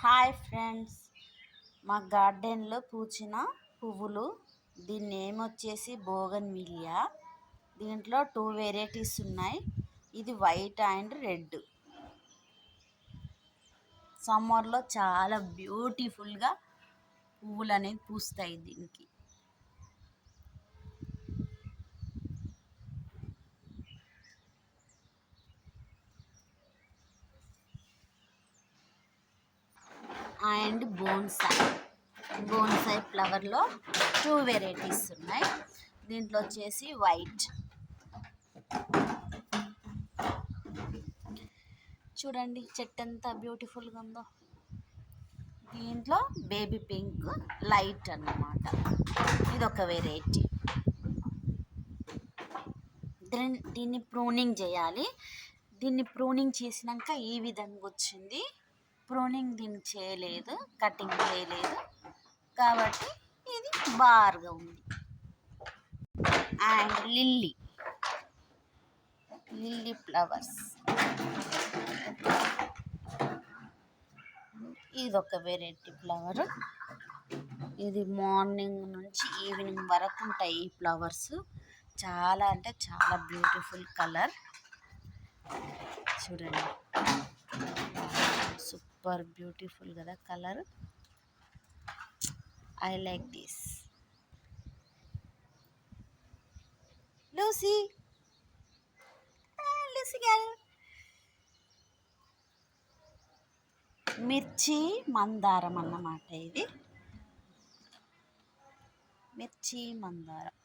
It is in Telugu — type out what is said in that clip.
హాయ్ ఫ్రెండ్స్, మా గార్డెన్లో పూచిన పువ్వులు. దీని నేమ్ వచ్చేసి బోగన్ విలియా. దీంట్లో 2 వెరైటీస్ ఉన్నాయి. ఇది వైట్ అండ్ రెడ్. సమ్మర్లో చాలా బ్యూటిఫుల్గా పువ్వులు అనేది పూస్తాయి దీనికి. అండ్ బోన్సాయి ఫ్లవర్లో 2 వెరైటీస్ ఉన్నాయి. దీంట్లో వచ్చేసి వైట్, చూడండి చెట్టు ఎంత బ్యూటిఫుల్గా ఉందో. దీంట్లో బేబీ పింక్ లైట్ అన్నమాట. ఇదొక వెరైటీ. దీన్ని ప్రూనింగ్ చేయాలి. దీన్ని ప్రూనింగ్ చేసినాక ఈ విధంగా వచ్చింది. ప్రూనింగ్ దీన్ని చేయలేదు, కటింగ్ చేయలేదు కాబట్టి ఇది బార్గా ఉంది. అండ్ లిల్లీ ఫ్లవర్స్, ఇదొక వెరైటీ ఫ్లవర్. ఇది మార్నింగ్ నుంచి ఈవినింగ్ వరకు ఉంటాయి ఈ ఫ్లవర్స్. చాలా అంటే చాలా బ్యూటిఫుల్ కలర్. చూడండి, సూపర్ బ్యూటిఫుల్ కదా colour. I like this. Lucy girl. మిర్చి మందారం అన్నమాట. ఇది మిర్చి మందారం.